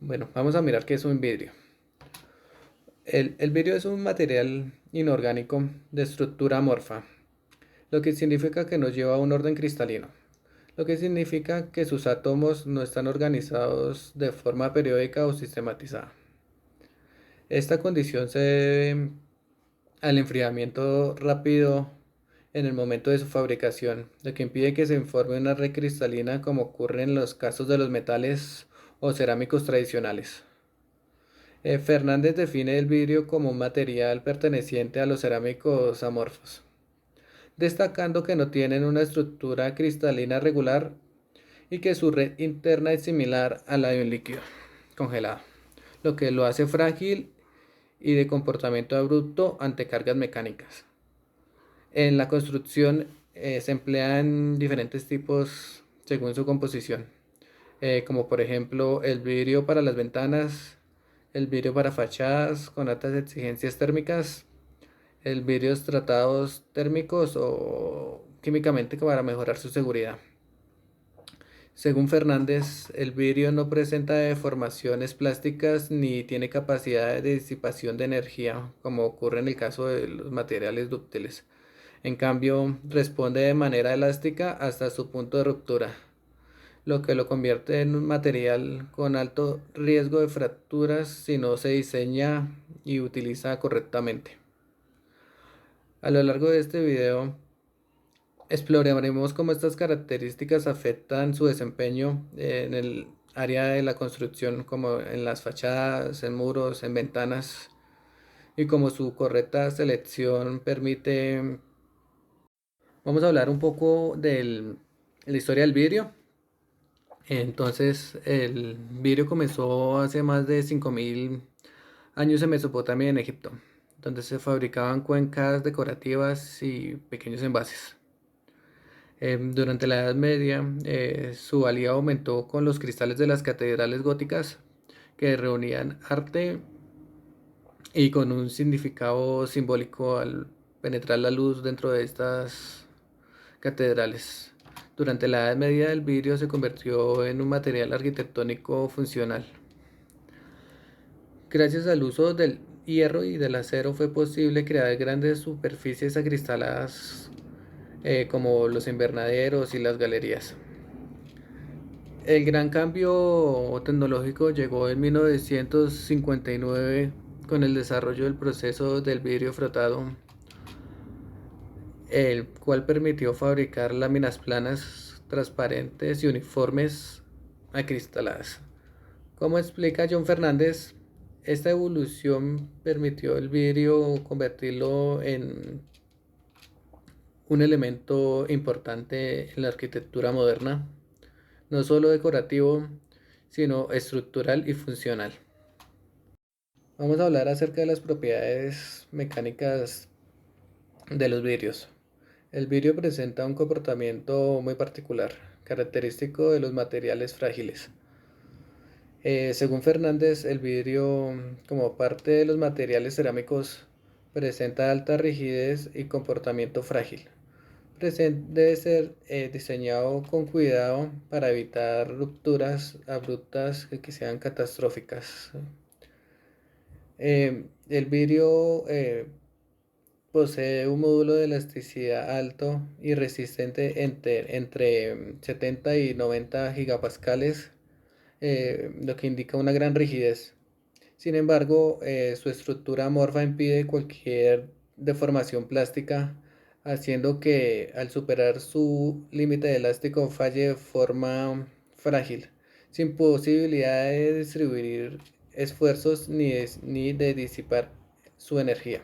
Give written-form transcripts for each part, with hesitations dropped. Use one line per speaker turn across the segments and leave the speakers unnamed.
Bueno, vamos a mirar qué es un vidrio. El vidrio es un material inorgánico de estructura amorfa, lo que significa que no lleva un orden cristalino, lo que significa que sus átomos no están organizados de forma periódica o sistematizada. Esta condición se debe al enfriamiento rápido en el momento de su fabricación, lo que impide que se forme una red cristalina como ocurre en los casos de los metales o cerámicos tradicionales. Fernández define el vidrio como un material perteneciente a los cerámicos amorfos, destacando que no tienen una estructura cristalina regular y que su red interna es similar a la de un líquido congelado, lo que lo hace frágil y de comportamiento abrupto ante cargas mecánicas. En la construcción se emplean diferentes tipos según su composición, como por ejemplo el vidrio para las ventanas, el vidrio para fachadas con altas exigencias térmicas, el vidrios tratados térmicos o químicamente para mejorar su seguridad. Según Fernández, el vidrio no presenta deformaciones plásticas ni tiene capacidad de disipación de energía, como ocurre en el caso de los materiales dúctiles. En cambio, responde de manera elástica hasta su punto de ruptura, lo que lo convierte en un material con alto riesgo de fracturas si no se diseña y utiliza correctamente. A lo largo de este video exploraremos cómo estas características afectan su desempeño en el área de la construcción, como en las fachadas, en muros, en ventanas, y cómo su correcta selección permite. Vamos a hablar un poco de la historia del vidrio. Entonces, el vidrio comenzó hace más de 5000 años en Mesopotamia y en Egipto, donde se fabricaban cuencas decorativas y pequeños envases. Durante la Edad Media, su valía aumentó con los cristales de las catedrales góticas que reunían arte y con un significado simbólico al penetrar la luz dentro de estas catedrales. Durante la Edad Media, el vidrio se convirtió en un material arquitectónico funcional. Gracias al uso del hierro y del acero fue posible crear grandes superficies acristaladas como los invernaderos y las galerías. El gran cambio tecnológico llegó en 1959 con el desarrollo del proceso del vidrio frotado, el cual permitió fabricar láminas planas, transparentes y uniformes acristaladas. Como explica John Fernández, esta evolución permitió el vidrio convertirlo en un elemento importante en la arquitectura moderna, no solo decorativo, sino estructural y funcional. Vamos a hablar acerca de las propiedades mecánicas de los vidrios. El vidrio presenta un comportamiento muy particular, característico de los materiales frágiles. Según Fernández, el vidrio, como parte de los materiales cerámicos, presenta alta rigidez y comportamiento frágil. Debe ser diseñado con cuidado para evitar rupturas abruptas que sean catastróficas. El vidrio posee un módulo de elasticidad alto y resistente entre 70 y 90 gigapascales, lo que indica una gran rigidez. Sin embargo, su estructura amorfa impide cualquier deformación plástica, haciendo que al superar su límite elástico falle de forma frágil, sin posibilidad de distribuir esfuerzos ni de disipar su energía.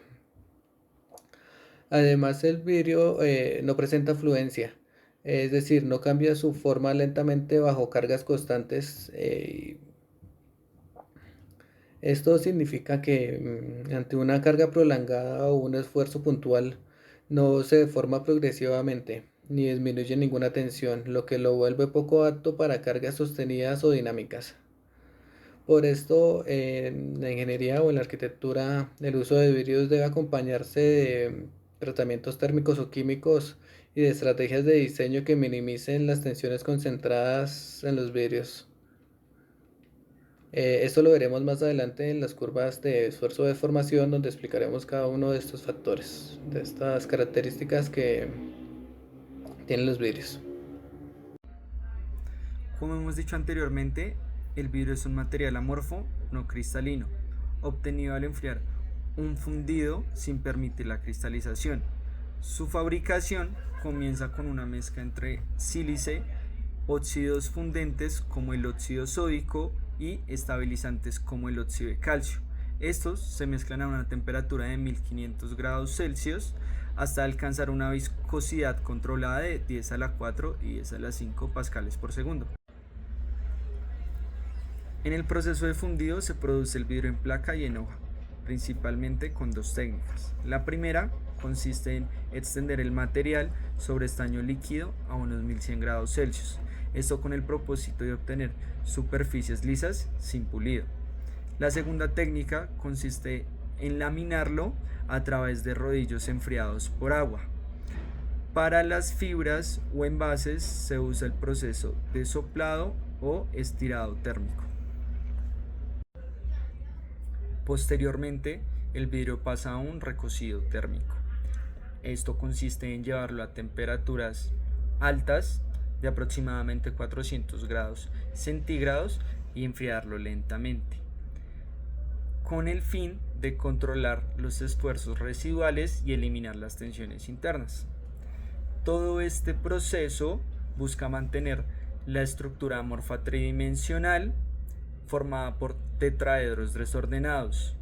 Además, el vidrio no presenta fluencia, es decir, no cambia su forma lentamente bajo cargas constantes. Esto significa que ante una carga prolongada o un esfuerzo puntual no se deforma progresivamente ni disminuye ninguna tensión, lo que lo vuelve poco apto para cargas sostenidas o dinámicas. Por esto, en la ingeniería o en la arquitectura, el uso de vidrios debe acompañarse de tratamientos térmicos o químicos y de estrategias de diseño que minimicen las tensiones concentradas en los vidrios. Esto lo veremos más adelante en las curvas de esfuerzo de formación, donde explicaremos cada uno de estos factores, de estas características que tienen los vidrios.
Como hemos dicho anteriormente, el vidrio es un material amorfo no cristalino, obtenido al enfriar un fundido sin permitir la cristalización. Su fabricación comienza con una mezcla entre sílice, óxidos fundentes como el óxido sódico y estabilizantes como el óxido de calcio. Estos se mezclan a una temperatura de 1500 grados Celsius hasta alcanzar una viscosidad controlada de 10 a la 4 y 10 a la 5 pascales por segundo. En el proceso de fundido se produce el vidrio en placa y en hoja, principalmente con dos técnicas. La primera consiste en extender el material sobre estaño líquido a unos 1100 grados Celsius, esto con el propósito de obtener superficies lisas sin pulido. La segunda técnica consiste en laminarlo a través de rodillos enfriados por agua. Para las fibras o envases se usa el proceso de soplado o estirado térmico. Posteriormente, el vidrio pasa a un recocido térmico. Esto consiste en llevarlo a temperaturas altas de aproximadamente 400 grados centígrados y enfriarlo lentamente, con el fin de controlar los esfuerzos residuales y eliminar las tensiones internas. Todo este proceso busca mantener la estructura amorfa tridimensional formada por tetraedros desordenados,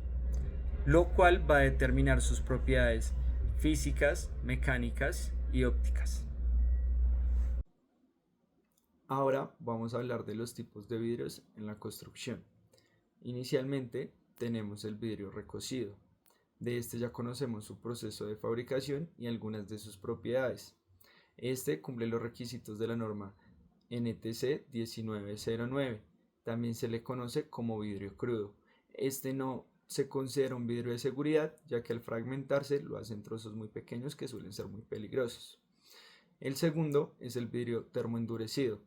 lo cual va a determinar sus propiedades físicas, mecánicas y ópticas. Ahora vamos a hablar de los tipos de vidrios en la construcción. Inicialmente tenemos el vidrio recocido. De este ya conocemos su proceso de fabricación y algunas de sus propiedades. Este cumple los requisitos de la norma NTC 1909. También se le conoce como vidrio crudo. Este no se considera un vidrio de seguridad, ya que al fragmentarse lo hace en trozos muy pequeños que suelen ser muy peligrosos. El segundo es el vidrio termoendurecido.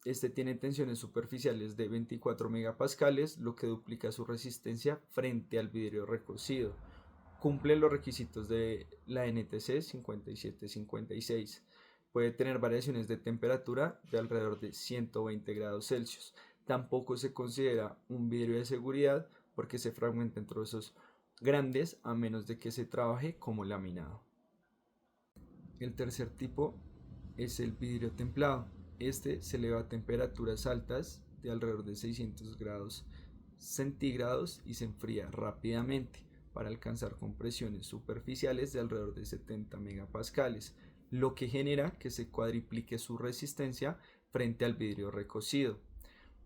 Este tiene tensiones superficiales de 24 megapascales, lo que duplica su resistencia frente al vidrio recocido. Cumple los requisitos de la NTC 5756. Puede tener variaciones de temperatura de alrededor de 120 grados Celsius. Tampoco se considera un vidrio de seguridad porque se fragmenta en trozos grandes a menos de que se trabaje como laminado. El tercer tipo es el vidrio templado. Este se eleva a temperaturas altas de alrededor de 600 grados centígrados y se enfría rápidamente para alcanzar compresiones superficiales de alrededor de 70 megapascales, lo que genera que se cuadriplique su resistencia frente al vidrio recocido.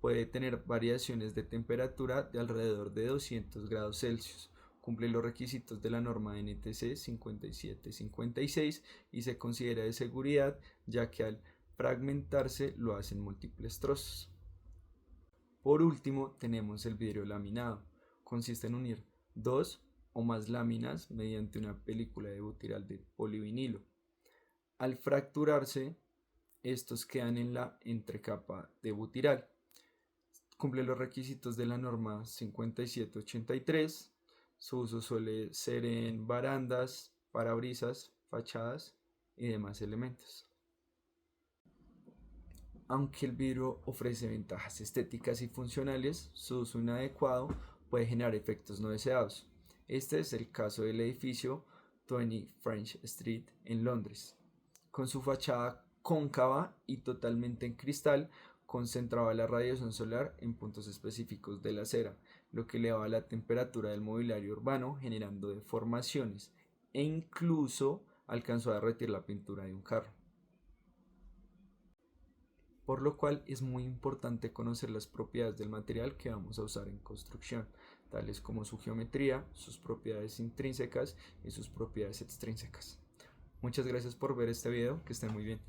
Puede tener variaciones de temperatura de alrededor de 200 grados Celsius. Cumple los requisitos de la norma NTC 5756 y se considera de seguridad, ya que al fragmentarse lo hacen múltiples trozos. Por último, tenemos el vidrio laminado. Consiste en unir dos o más láminas mediante una película de butiral de polivinilo. Al fracturarse, estos quedan en la entrecapa de butiral. Cumple los requisitos de la norma 5783. Su uso suele ser en barandas, parabrisas, fachadas y demás elementos. Aunque el vidrio ofrece ventajas estéticas y funcionales, su uso inadecuado puede generar efectos no deseados. Este es el caso del edificio 20 French Street en Londres. Con su fachada cóncava y totalmente en cristal, concentraba la radiación solar en puntos específicos de la acera, lo que elevaba la temperatura del mobiliario urbano, generando deformaciones e incluso alcanzó a derretir la pintura de un carro. Por lo cual es muy importante conocer las propiedades del material que vamos a usar en construcción, tales como su geometría, sus propiedades intrínsecas y sus propiedades extrínsecas. Muchas gracias por ver este video, que estén muy bien.